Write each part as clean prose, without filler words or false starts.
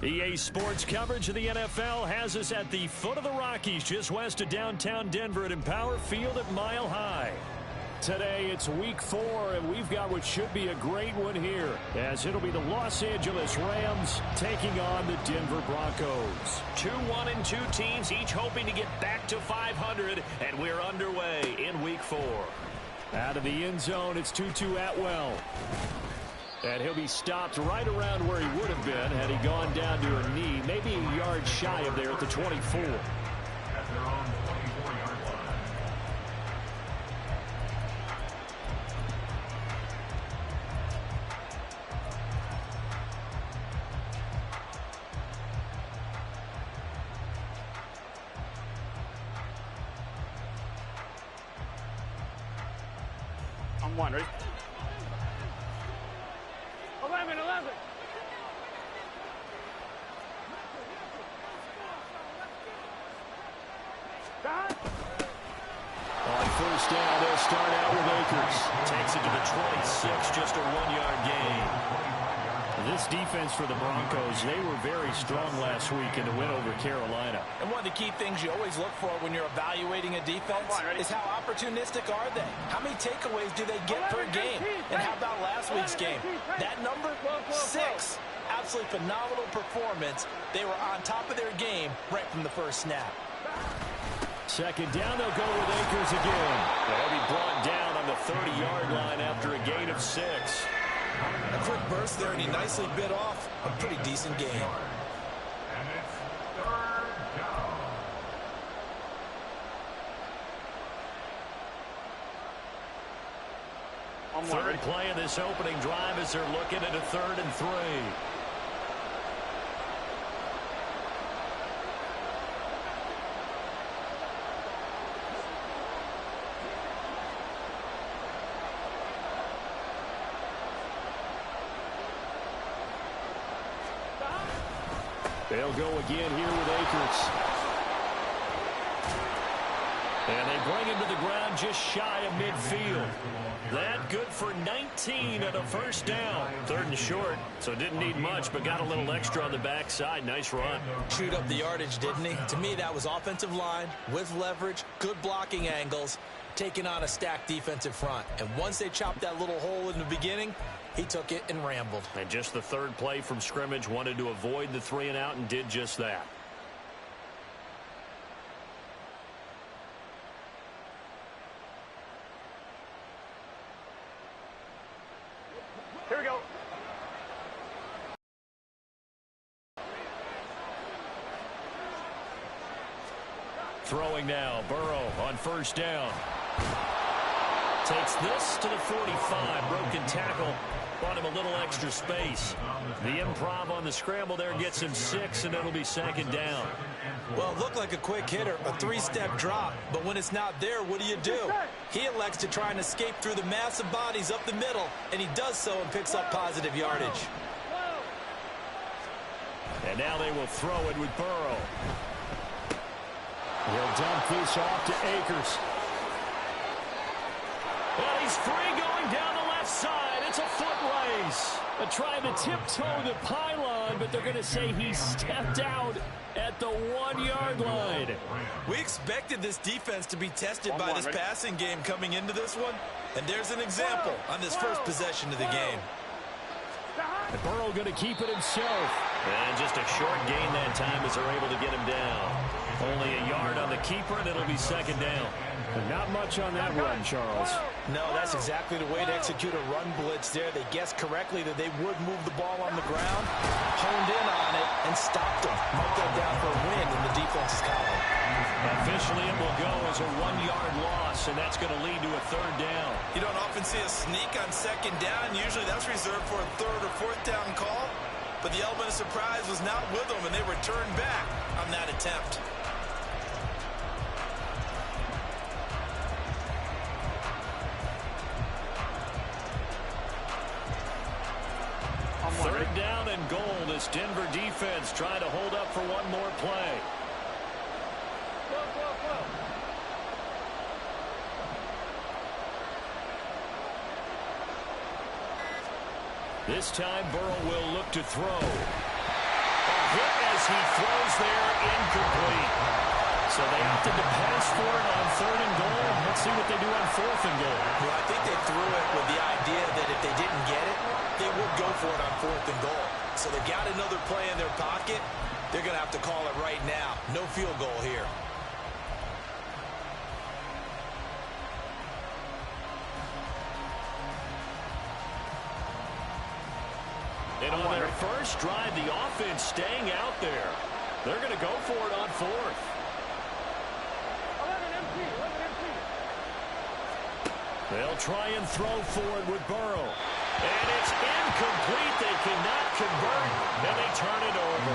EA Sports coverage of the NFL has us at the foot of the Rockies, just west of downtown Denver at Empower Field at Mile High. Today, it's Week 4, and we've got what should be a great one here, as it'll be the Los Angeles Rams taking on the Denver Broncos. 2-1-2 teams, each hoping to get back to 500, and we're underway in Week 4. Out of the end zone, it's Tutu Atwell. And he'll be stopped right around where he would have been had he gone down to a knee, maybe a yard shy of there at the 24. I'm one, ready? 11. On first down, they'll start out with Akers. Takes it to the 26, just a 1-yard gain. This defense for the Broncos, they were very strong last week in the win over Carolina. And one of the key things you always look for when you're evaluating a defense is how opportunistic are they? How many takeaways do they get per game? And how about last week's game? That number, 6. Absolutely phenomenal performance. They were on top of their game right from the first snap. Second down, they'll go with Akers again. They'll be brought down on the 30-yard line after a gain of 6. A quick burst there, and he nicely bit off a pretty decent gain. Third play of this opening drive as they're looking at a 3rd and 3. They'll go again here with Akers. And they bring him to the ground just shy of midfield. That good for 19 at a first down. 3rd and short, so didn't need much, but got a little extra on the backside. Nice run. Chewed up the yardage, didn't he? To me, that was offensive line with leverage, good blocking angles, taking on a stacked defensive front. And once they chopped that little hole in the beginning, he took it and rambled. And just the 3rd play from scrimmage, wanted to avoid the 3 and out and did just that. Here we go. Throwing now, Burrow on first down. Takes this to the 45. Broken tackle. Bought him a little extra space. The improv on the scramble there gets him 6, and it'll be 2nd down. Well, it looked like a quick hitter, a 3-step drop. But when it's not there, what do? He elects to try and escape through the massive bodies up the middle, and he does so and picks up positive yardage. And now they will throw it with Burrow. He'll dump this off to Akers. Well, he's free going down the left side. It's a foot race. Trying to tiptoe the pylon, but they're going to say he stepped out at the 1-yard line. We expected this defense to be tested by this passing game coming into this one, and there's an example on this first possession of the game. And Burrow going to keep it himself. And just a short gain that time as they're able to get him down. Only a yard on the keeper, and it'll be 2nd down. Not much on that run, Charles. No, that's exactly the way to execute a run blitz there. They guessed correctly that they would move the ball on the ground, honed in on it, and stopped them. Marked that down for a win in the defense's column. Officially, it will go as a 1-yard loss, and that's going to lead to a 3rd down. You don't often see a sneak on 2nd down. Usually that's reserved for a 3rd or 4th down call. But the element of surprise was not with them, and they returned back on that attempt. Third down and goal. This Denver defense trying to hold up for one more play. This time Burrow will look to throw. hit as he throws there, incomplete. So they opted to pass for it on 3rd and goal. Let's see what they do on 4th and goal. Well, I think they threw it with the idea that if they didn't get it, they would go for it on 4th and goal. So they got another play in their pocket. They're going to have to call it right now. No field goal here. And on their first drive, the offense staying out there. They're going to go for it on 4th. They'll try and throw for it with Burrow. And it's incomplete. They cannot convert, and they turn it over.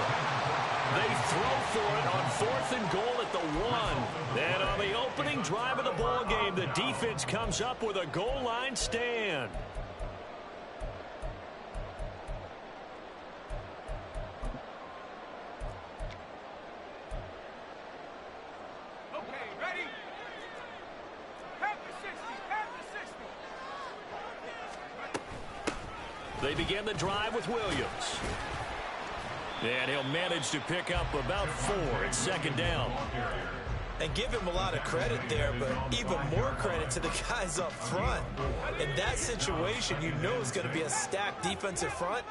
They throw for it on 4th and goal at the 1. And on the opening drive of the ball game, the defense comes up with a goal line stand. They begin the drive with Williams. And he'll manage to pick up about 4 at 2nd down. And give him a lot of credit there, but even more credit to the guys up front. In that situation, you know it's going to be a stacked defensive front.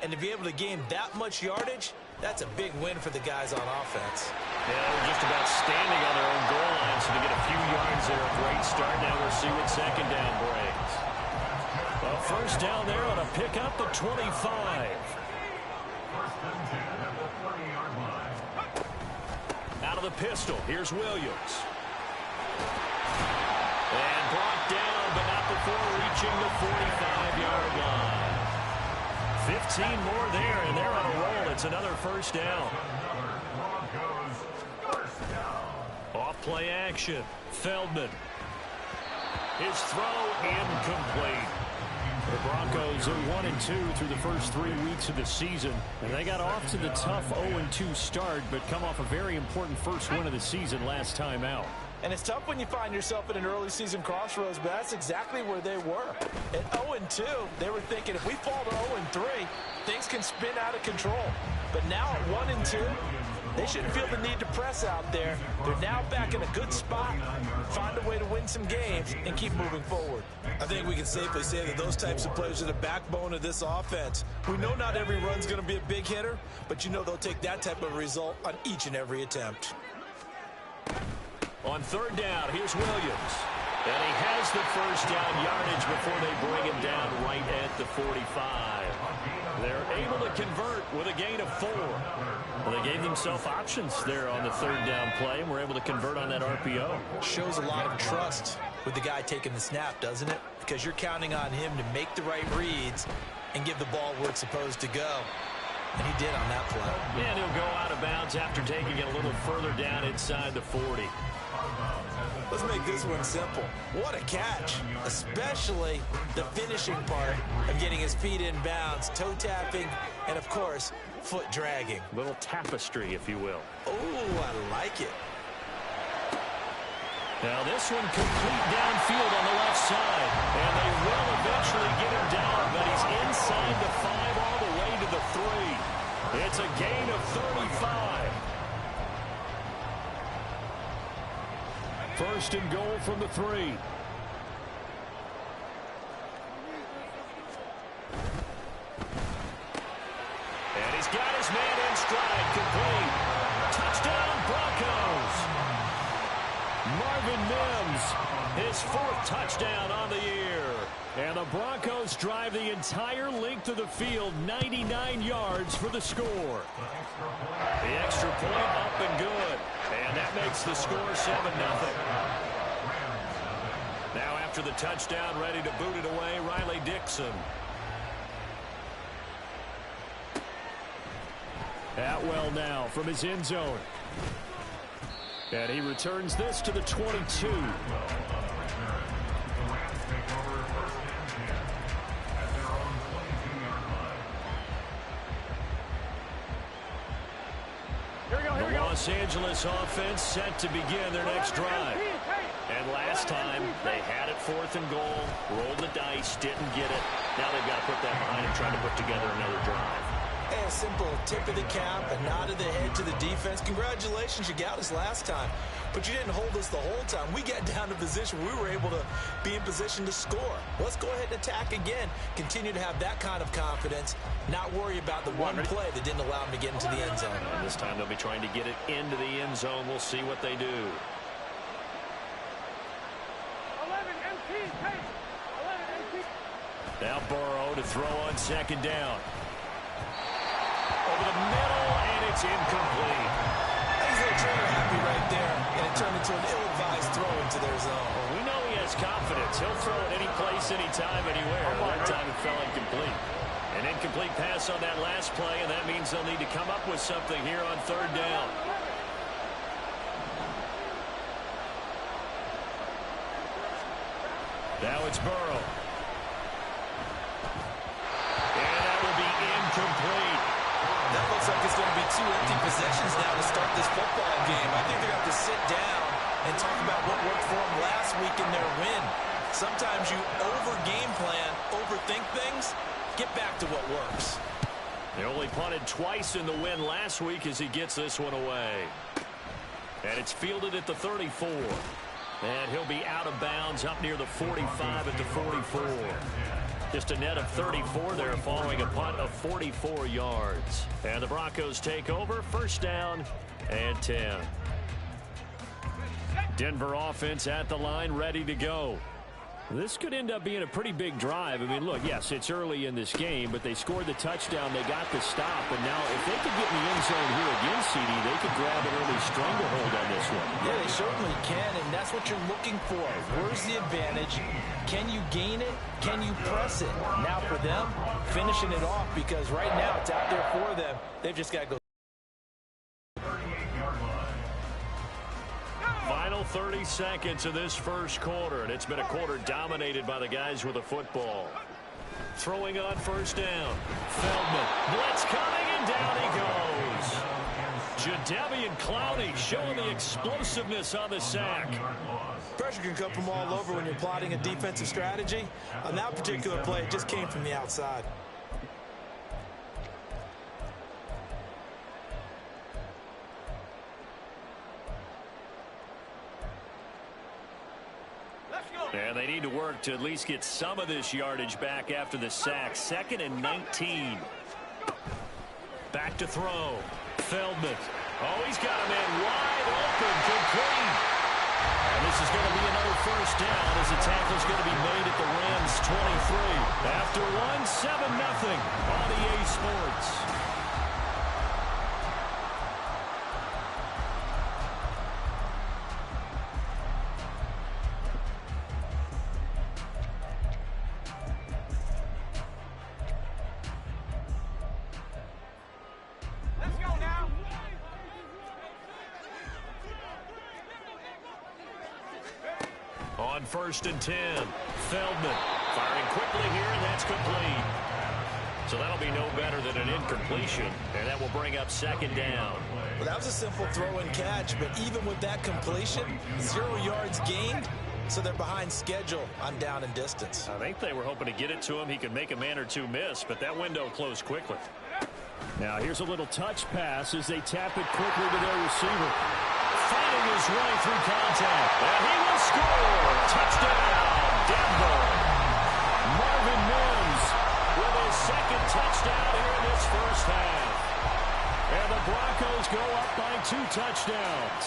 And to be able to gain that much yardage, that's a big win for the guys on offense. Yeah, they're just about standing on their own goal line, so to get a few yards there, a great start. Now we'll see what 2nd down brings. Well, 1st down there on a pickup of 25. Out of the pistol, here's Williams. And brought down, but not before reaching the 45-yard line. 15 more there, and they're on a roll. It's another 1st down. Off-play action. Feldman. His throw incomplete. The Broncos are 1-2 through the first 3 weeks of the season. And they got off to the tough 0-2 start, but come off a very important first win of the season last time out. And it's tough when you find yourself at an early season crossroads, but that's exactly where they were. At 0-2, they were thinking if we fall to 0-3, things can spin out of control. But now at 1-2, they shouldn't feel the need to press out there. They're now back in a good spot, find a way to win some games, and keep moving forward. I think we can safely say that those types of players are the backbone of this offense. We know not every run's going to be a big hitter, but you know they'll take that type of result on each and every attempt. On 3rd down, here's Williams. And he has the 1st down yardage before they bring him down right at the 45. They're able to convert with a gain of 4. Well, they gave themselves options there on the 3rd down play, and were able to convert on that RPO. Shows a lot of trust with the guy taking the snap, doesn't it? Because you're counting on him to make the right reads and give the ball where it's supposed to go. And he did on that play. And he'll go out of bounds after taking it a little further down inside the 40. Let's make this one simple. What a catch, especially the finishing part of getting his feet in bounds, toe tapping, and of course, foot dragging. Little tapestry, if you will. Oh, I like it. Now this one complete downfield on the left side. And they will eventually get him down, but he's inside the 5 all the way to the 3. It's a gain of 35. 1st and goal from the 3. And he's got his man in stride, complete. Touchdown, Broncos. Marvin Mims, his 4th touchdown on the year. And the Broncos drive the entire length of the field, 99 yards for the score. The extra point up and good. And that makes the score 7-0. Now after the touchdown, ready to boot it away, Riley Dixon. Atwell now from his end zone. And he returns this to the 22. The Los Angeles offense set to begin their next drive. And last time, they had it 4th and goal, rolled the dice, didn't get it. Now they've got to put that behind them, trying to put together another drive. Hey, a simple tip of the cap, a nod of the head to the defense. Congratulations, you got us last time. But you didn't hold us the whole time. We got down to position where we were able to be in position to score. Let's go ahead and attack again. Continue to have that kind of confidence. Not worry about the one play that didn't allow them to get into the end zone. And this time they'll be trying to get it into the end zone. We'll see what they do. 11 MT, 11 MT. Now Burrow to throw on second down. Over the middle, and it's incomplete. He's a little trigger happy right there, and it turned into an ill-advised throw into their zone. Well, we know he has confidence. He'll throw it any place, anytime, anywhere. That time it fell incomplete. An incomplete pass on that last play, and that means they'll need to come up with something here on third down. Now it's Burrow. And that will be incomplete. That looks like it's going to be 2 empty possessions now to start this football game. I think they're going to have to sit down and talk about what worked for them last week in their win. Sometimes you over-game plan, overthink things, get back to what works. They only punted twice in the win last week as he gets this one away. And it's fielded at the 34. And he'll be out of bounds up near the 45 at the 44. Just a net of 34 there following a punt of 44 yards. And the Broncos take over, first down and 10. Denver offense at the line, ready to go. This could end up being a pretty big drive. I mean, look, yes, it's early in this game, but they scored the touchdown. They got the stop. And now if they could get in the end zone here again, CD, they could grab an early stranglehold on this one. Yeah, they certainly can, and that's what you're looking for. Where's the advantage? Can you gain it? Can you press it? Now for them, finishing it off, because right now it's out there for them. They've just got to go. Final 30 seconds of this first quarter, and it's been a quarter dominated by the guys with the football. Throwing on first down. Feldman. Blitz coming, and down he goes. Jadeveon Clowney showing the explosiveness on the sack. Pressure can come from all over when you're plotting a defensive strategy. On that particular play, it just came from the outside. And they need to work to at least get some of this yardage back after the sack. 2nd and 19. Back to throw. Feldman. Oh, he's got a man wide open. Complete. And this is going to be another first down as the tackle is going to be made at the Rams 23. After 1, 7-0 on EA Sports. On 1st and 10, Feldman firing quickly here, and that's complete. So that'll be no better than an incompletion, and that will bring up 2nd down. Well, that was a simple throw and catch, but even with that completion, 0 yards gained, so they're behind schedule on down and distance. I think they were hoping to get it to him. He could make a man or two miss, but that window closed quickly. Now here's a little touch pass as they tap it quickly to their receiver. Finding his way through contact. And he will score. Touchdown, Denver. Marvin Mims with his 2nd touchdown here in this first half. And the Broncos go up by 2 touchdowns.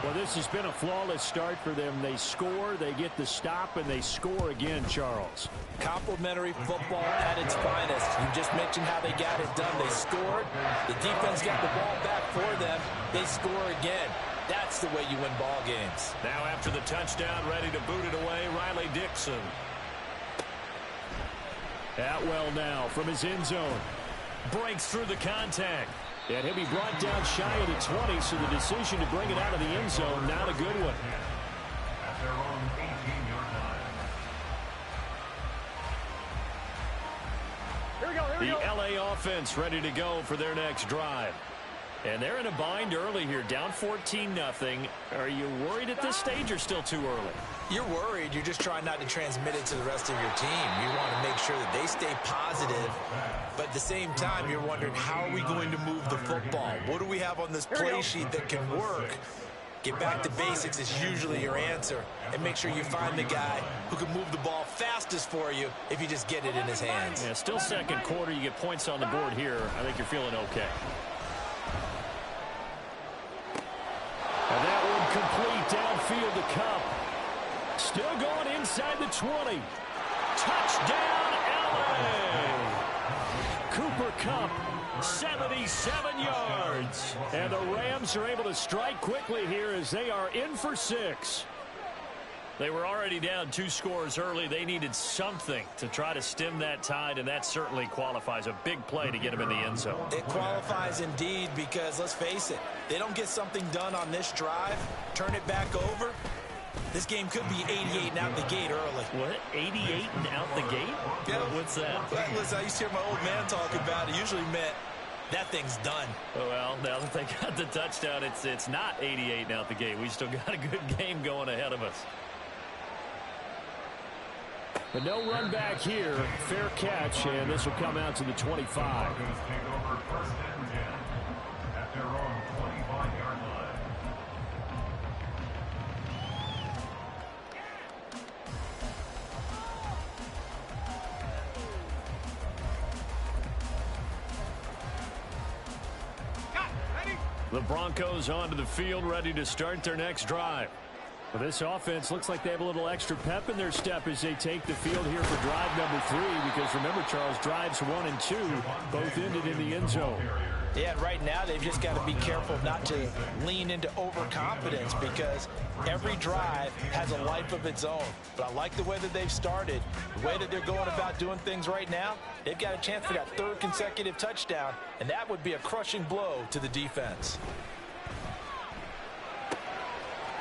Well, this has been a flawless start for them. They score, they get the stop, and they score again, Charles. Complimentary football at its finest. You just mentioned how they got it done. They scored. The defense got the ball back for them. They score again. That's the way you win ball games. Now after the touchdown, ready to boot it away, Riley Dixon. Atwell now from his end zone. Breaks through the contact. And he'll be brought down shy of the 20, so the decision to bring it out of the end zone, not a good one. The LA offense ready to go for their next drive. And they're in a bind early here, down 14-0. Are you worried at this stage or still too early? You're worried. You're just trying not to transmit it to the rest of your team. You want to make sure that they stay positive. But at the same time, you're wondering, how are we going to move the football? What do we have on this play sheet that can work? Get back to basics is usually your answer. And make sure you find the guy who can move the ball fastest for you if you just get it in his hands. Yeah, still second quarter. You get points on the board here. I think you're feeling okay. And that one complete downfield to Cup. Still going inside the 20. Touchdown, LA! Cooper Kupp, 77 yards. And the Rams are able to strike quickly here as they are in for 6. They were already down 2 scores early. They needed something to try to stem that tide, and that certainly qualifies. A big play to get them in the end zone. It qualifies indeed because, let's face it, they don't get something done on this drive, turn it back over, this game could be 88 and out the gate early. What? 88 and out the gate? Yeah. What's that? Well, listen, I used to hear my old man talk about it. Usually meant that thing's done. Well, now that they got the touchdown, it's not 88 and out the gate. We still got a good game going ahead of us. But no run back here. Fair catch, and this will come out to the 25. The Broncos onto the field, ready to start their next drive. Well, this offense looks like they have a little extra pep in their step as they take the field here for drive number 3, because remember, Charles, drives 1 and 2 both ended in the end zone. Yeah, right now they've just got to be careful not to lean into overconfidence, because every drive has a life of its own. But I like the way that they've started, the way that they're going about doing things right now. They've got a chance for that 3rd consecutive touchdown, and that would be a crushing blow to the defense.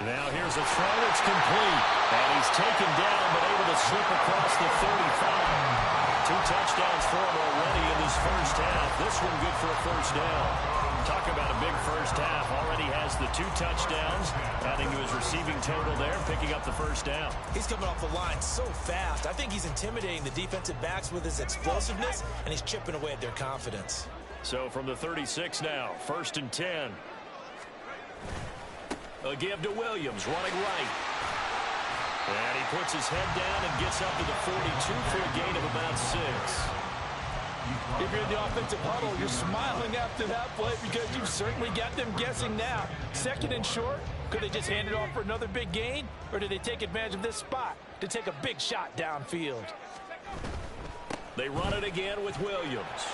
Now here's a throw that's complete. And he's taken down, but able to slip across the 35. 2 touchdowns for him already in this first half. This one good for a first down. Talk about a big first half. Already has the 2 touchdowns, adding to his receiving total there, picking up the first down. He's coming off the line so fast. I think he's intimidating the defensive backs with his explosiveness, and he's chipping away at their confidence. So from the 36 now, 1st and 10. A give to Williams, running right. And he puts his head down and gets up to the 42 for a gain of about 6. If you're in the offensive huddle, you're smiling after that play because you've certainly got them guessing now. 2nd and short, could they just hand it off for another big gain? Or did they take advantage of this spot to take a big shot downfield? They run it again with Williams.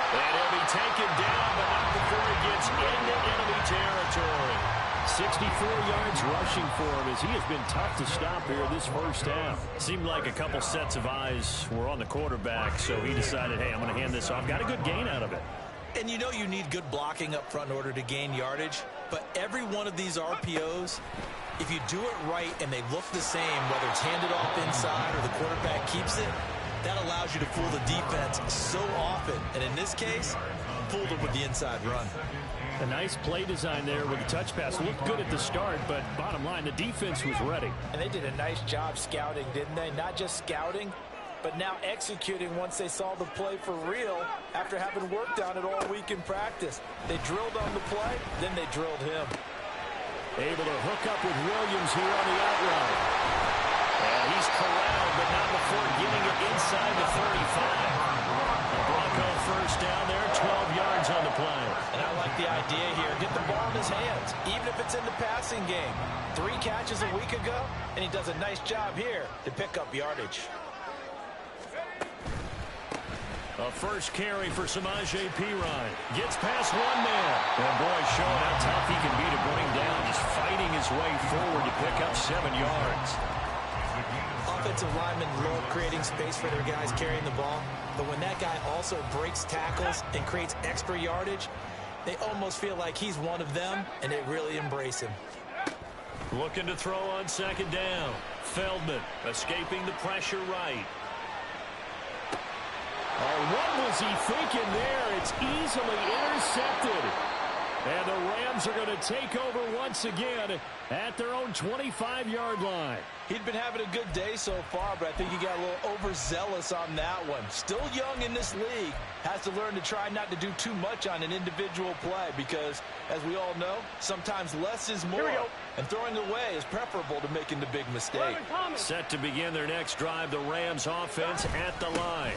And he'll be taken down, but not before he gets into enemy territory. 64 yards rushing for him as he has been tough to stop here this first half. Seemed like a couple sets of eyes were on the quarterback, so he decided, hey, I'm going to hand this off. Got a good gain out of it. And you know you need good blocking up front in order to gain yardage, but every one of these RPOs, if you do it right and they look the same, whether it's handed off inside or the quarterback keeps it, that allows you to fool the defense so often. And in this case, fooled them with the inside run. A nice play design there with the touch pass. Looked good at the start, but bottom line, the defense was ready. And they did a nice job scouting, didn't they? Not just scouting, but now executing once they saw the play for real after having worked on it all week in practice. They drilled on the play, then they drilled him. Able to hook up with Williams here on the outright. And he's corralled, but not before getting it inside the 35. The Bronco first down there, 12 yards on the play. And I like the idea here. Get the ball in his hands, even if it's in the passing game. 3 catches a week ago, and he does a nice job here to pick up yardage. A first carry for Samaje Perine. Gets past 1 man. And boy, showing how tough he can be to bring down. He's fighting his way forward to pick up 7 yards. Offensive linemen love creating space for their guys carrying the ball, but when that guy also breaks tackles and creates extra yardage, they almost feel like he's one of them, and they really embrace him. Looking to throw on 2nd down. Feldman escaping the pressure right. Oh, what was he thinking there? It's easily intercepted. And the Rams are going to take over once again at their own 25-yard line. He'd been having a good day so far, but I think he got a little overzealous on that one. Still young in this league. Has to learn to try not to do too much on an individual play because, as we all know, sometimes less is more. And throwing away is preferable to making the big mistake. Set to begin their next drive, the Rams offense at the line.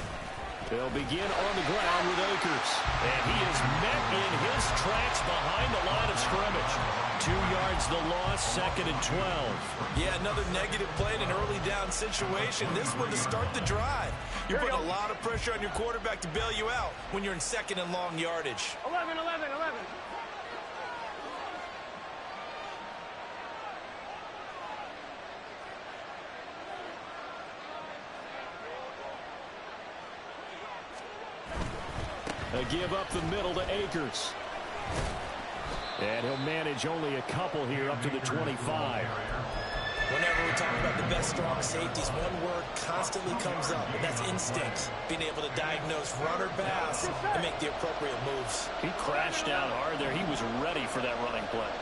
They'll begin on the ground with Akers. And he is met in his tracks behind the line of scrimmage. 2 yards the loss, 2nd and 12. Yeah, another negative play in an early down situation. This one to start the drive. You're putting a lot of pressure on your quarterback to bail you out when you're in 2nd and long yardage. 11. A give up the middle to Akers. And he'll manage only a couple here up to the 25. Whenever we talk about the best strong safeties, one word constantly comes up, and that's instinct. Being able to diagnose run or pass and make the appropriate moves. He crashed out hard there. He was ready for that running play.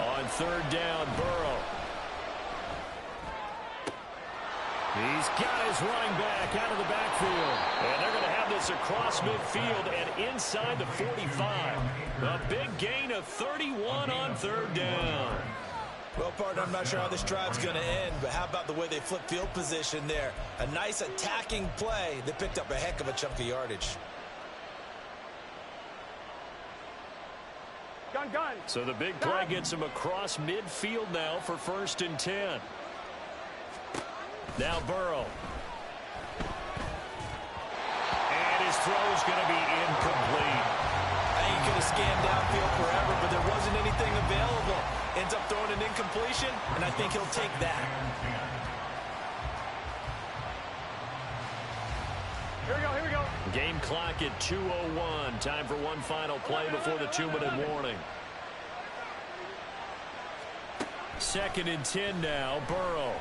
On 3rd down, Burrow. He's got his running back out of the backfield. And they're going to have this across midfield and inside the 45. A big gain of 31 on 3rd down. Well, partner, I'm not sure how this drive's going to end, but how about the way they flip field position there? A nice attacking play that picked up a heck of a chunk of yardage. Gun. So the big play gets him across midfield now for 1st and 10. Now Burrow. And his throw's going to be incomplete. He could have scanned downfield forever, but there wasn't anything available. Ends up throwing an incompletion, and I think he'll take that. Here we go. Game clock at 2:01. Time for one final play before the 2-minute warning. 2nd and 10 now, Burrow.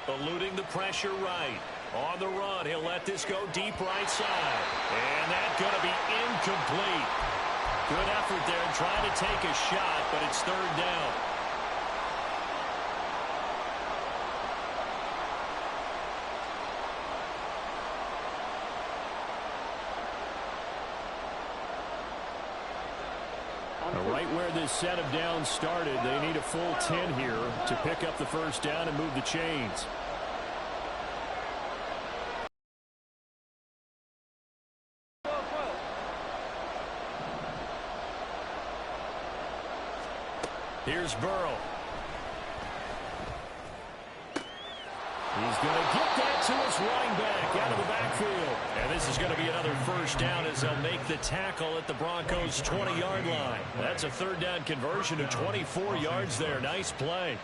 Eluding the pressure right. On the run, he'll let this go deep right side. And that's going to be incomplete. Good effort there trying to take a shot, but it's 3rd down. Right where this set of downs started, they need a full 10 here to pick up the 1st down and move the chains. Here's Burrow. He's going to get that to his running back out of the backfield. And this is going to be another 1st down as they'll make the tackle at the Broncos' 20-yard line. That's a 3rd down conversion of 24 yards there. Nice play.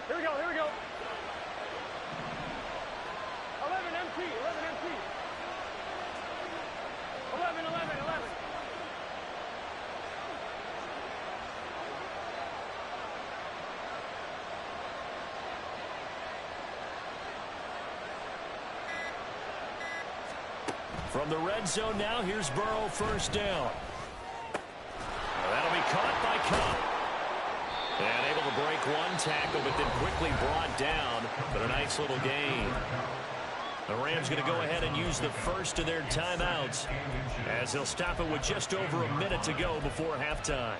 Here we go. 11 empty. 11. From the red zone now, here's Burrow, 1st down. That'll be caught by Cup. And able to break one tackle, but then quickly brought down. But a nice little gain. The Rams going to go ahead and use the first of their timeouts as they'll stop it with just over a minute to go before halftime.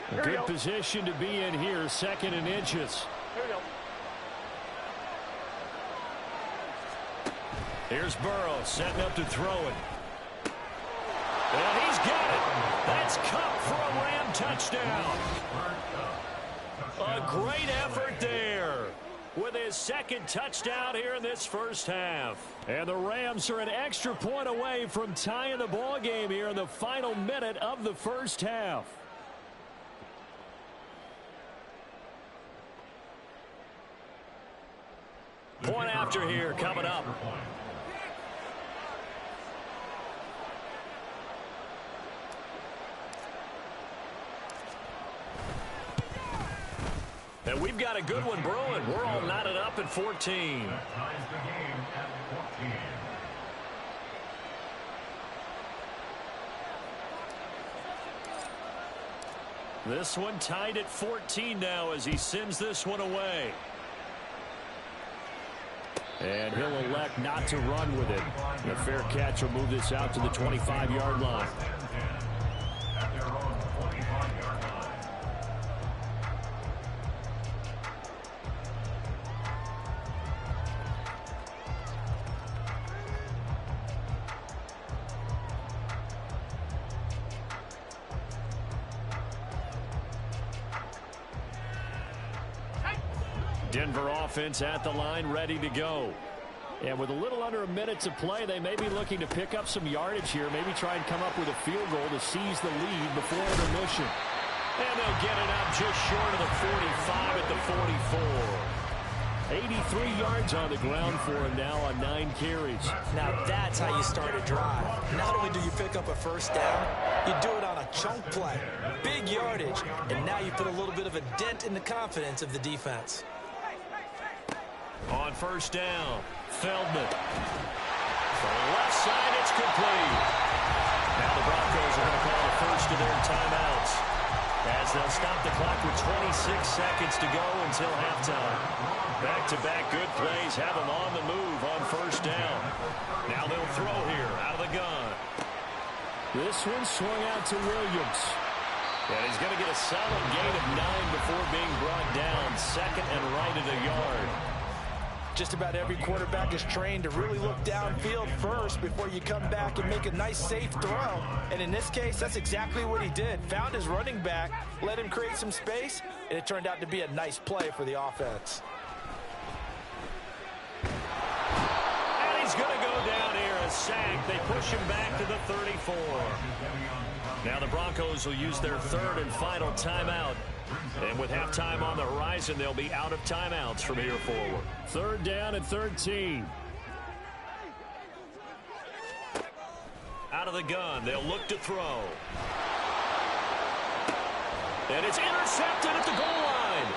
A good position to be in here, 2nd and inches. Here we go. Here's Burrow setting up to throw it. And he's got it. That's Cup for a Ram touchdown. A great effort there with his 2nd touchdown here in this 1st half. And the Rams are an extra point away from tying the ball game here in the final minute of the 1st half. Point after here coming up. got a good one brewing. We're all knotted up at 14. This one tied at 14 now as he sends this one away. And he'll elect not to run with it. The fair catch will move this out to the 25-yard line. Denver offense at the line, ready to go. And with a little under a minute to play, they may be looking to pick up some yardage here, maybe try and come up with a field goal to seize the lead before intermission. And they'll get it out just short of the 45 at the 44. 83 yards on the ground for him now on 9 carries. Now that's how you start a drive. Not only do you pick up a first down, you do it on a chunk play. Big yardage, and now you put a little bit of a dent in the confidence of the defense. On first down, Feldman. For the left side, it's complete. Now the Broncos are going to call the first of their timeouts as they'll stop the clock with 26 seconds to go until halftime. Back-to-back good plays have them on the move on first down. Now they'll throw here out of the gun. This one swung out to Williams. And he's going to get a solid gain of 9 before being brought down. Second and right at a yard. Just about every quarterback is trained to really look downfield first before you come back and make a nice, safe throw. And in this case, that's exactly what he did. Found his running back, let him create some space, and it turned out to be a nice play for the offense. And he's going to go down here, a sack. They push him back to the 34. Now the Broncos will use their third and final timeout. And with halftime on the horizon, they'll be out of timeouts from here forward. Third down and 13. Out of the gun, they'll look to throw. And it's intercepted at the goal line.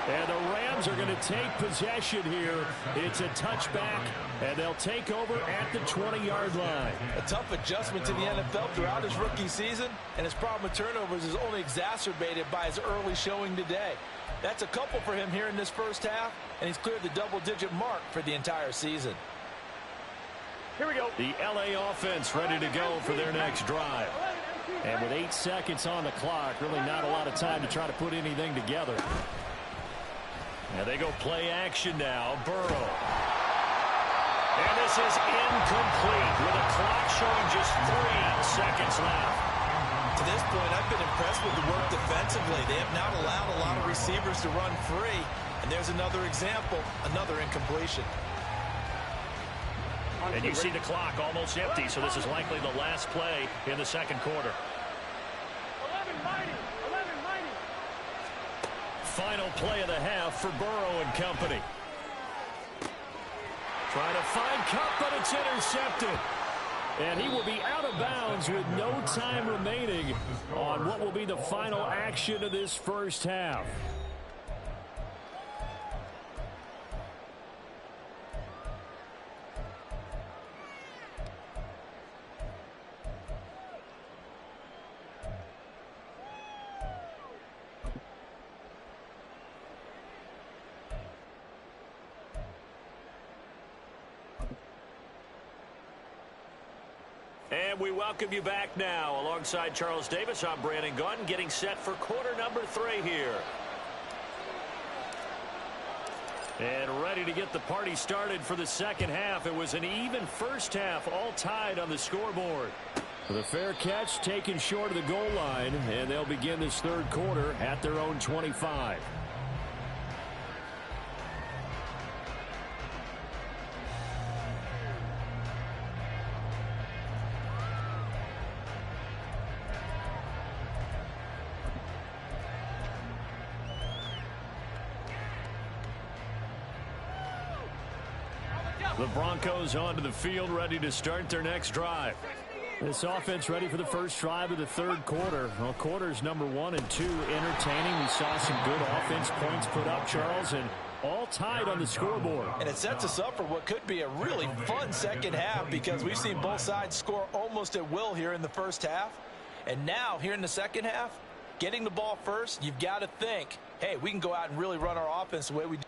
And the Rams are going to take possession here. It's a touchback, and they'll take over at the 20-yard line. A tough adjustment to the NFL throughout his rookie season, and his problem with turnovers is only exacerbated by his early showing today. That's a couple for him here in this first half, and he's cleared the double-digit mark for the entire season. Here we go. The LA offense ready to go for their next drive. And with 8 seconds on the clock, really not a lot of time to try to put anything together. And they go play action now. Burrow. And this is incomplete with a clock showing just 3 seconds left. To this point, I've been impressed with the work defensively. They have not allowed a lot of receivers to run free. And there's another example, another incompletion. And you see the clock almost empty, so this is likely the last play in the second quarter. 11-90. Final play of the half for Burrow and company. Trying to find Cup, but it's intercepted. And he will be out of bounds with no time remaining on what will be the final action of this first half. And we welcome you back now. Alongside Charles Davis, I'm Brandon Gunn, getting set for quarter number 3 here. And ready to get the party started for the second half. It was an even first half, all tied on the scoreboard. The fair catch taken short of the goal line, and they'll begin this third quarter at their own 25. The Broncos onto the field, ready to start their next drive. This offense ready for the first drive of the third quarter. Well, quarters number 1 and 2 entertaining. We saw some good offense points put up, Charles, and all tied on the scoreboard. And it sets us up for what could be a really fun second half because we've seen both sides score almost at will here in the first half. And now, here in the second half, getting the ball first, you've got to think, hey, we can go out and really run our offense the way we do.